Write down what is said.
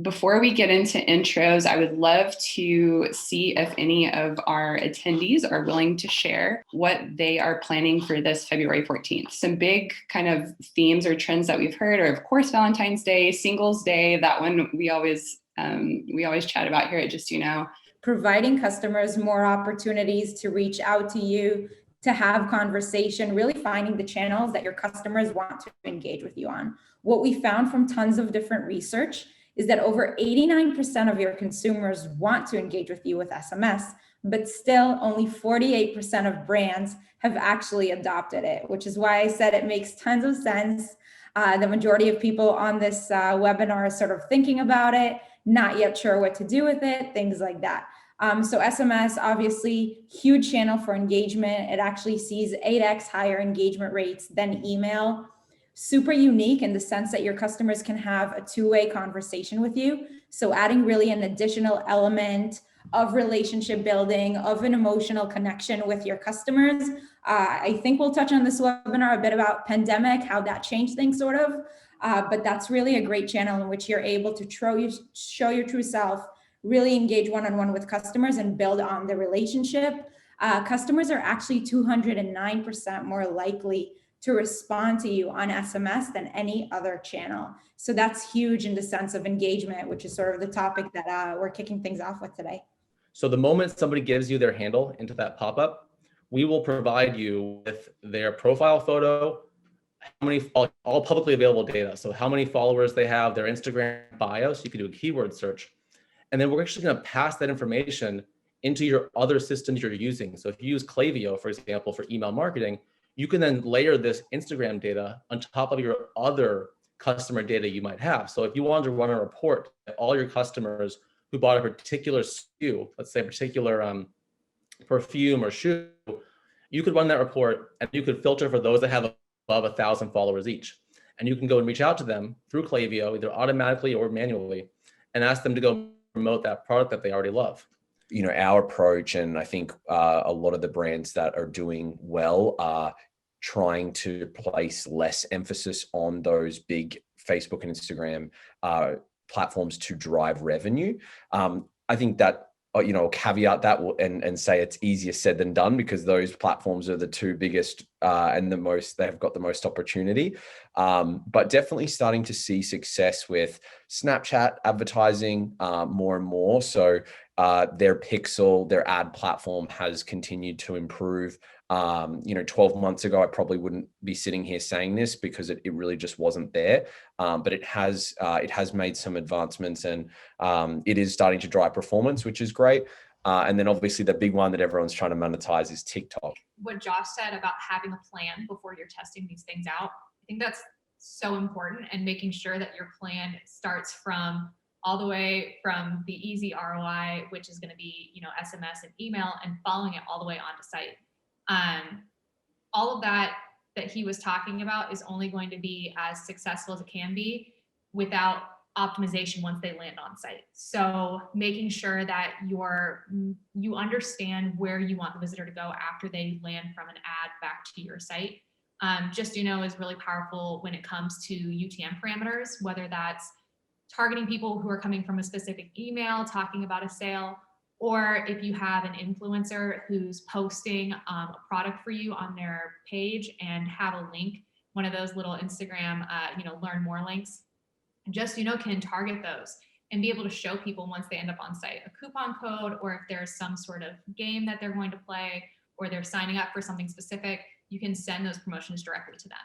Before we get into intros, I would love to see if any of our attendees are willing to share what they are planning for this February 14th. Some big kind of themes or trends that we've heard are, of course, Valentine's Day, Singles Day. That one we always chat about here at Justuno. Providing customers more opportunities to reach out to you, to have conversation, really finding the channels that your customers want to engage with you on. What we found from tons of different research is that over 89% of your consumers want to engage with you with SMS, but still only 48% of brands have actually adopted it, which is why I said it makes tons of sense. The majority of people on this webinar are sort of thinking about it, not yet sure what to do with it, things like that. So SMS, obviously, huge channel for engagement. It actually sees 8x higher engagement rates than email. Super unique in the sense that your customers can have a two-way conversation with you. So adding really an additional element of relationship building, of an emotional connection with your customers. I think we'll touch on this webinar a bit about pandemic, how that changed things sort of, but that's really a great channel in which you're able to show your true self, really engage one-on-one with customers and build on the relationship. Customers are actually 209% more likely to respond to you on SMS than any other channel. So that's huge in the sense of engagement, which is sort of the topic that we're kicking things off with today. So the moment somebody gives you their handle into that pop-up, we will provide you with their profile photo, how many, all publicly available data. So how many followers they have, their Instagram bio, so you can do a keyword search. And then we're actually gonna pass that information into your other systems you're using. So if you use Klaviyo, for example, for email marketing, you can then layer this Instagram data on top of your other customer data you might have. So if you wanted to run a report at all your customers who bought a particular SKU, let's say a particular perfume or shoe, you could run that report and you could filter for those that have above 1,000 followers each. And you can go and reach out to them through Klaviyo, either automatically or manually, and ask them to go promote that product that they already love. You know, our approach, and I think a lot of the brands that are doing well are trying to place less emphasis on those big Facebook and Instagram platforms to drive revenue. I think that, you know, caveat that and say it's easier said than done, because those platforms are the two biggest and they've got the most opportunity. But definitely starting to see success with Snapchat advertising more and more. So their Pixel, their ad platform has continued to improve. You know, 12 months ago, I probably wouldn't be sitting here saying this because it really just wasn't there. But it has made some advancements, and it is starting to drive performance, which is great. And then obviously the big one that everyone's trying to monetize is TikTok. What Josh said about having a plan before you're testing these things out, I think that's so important, and making sure that your plan starts from all the way from the easy ROI, which is going to be, you know, SMS and email, and following it all the way onto site. All of that he was talking about is only going to be as successful as it can be without optimization once they land on site. So making sure that you understand where you want the visitor to go after they land from an ad back to your site. Justuno is really powerful when it comes to UTM parameters, whether that's targeting people who are coming from a specific email, talking about a sale, or if you have an influencer who's posting a product for you on their page and have a link, one of those little Instagram, learn more links, Justuno can target those and be able to show people once they end up on site a coupon code, or if there's some sort of game that they're going to play, or they're signing up for something specific, you can send those promotions directly to them.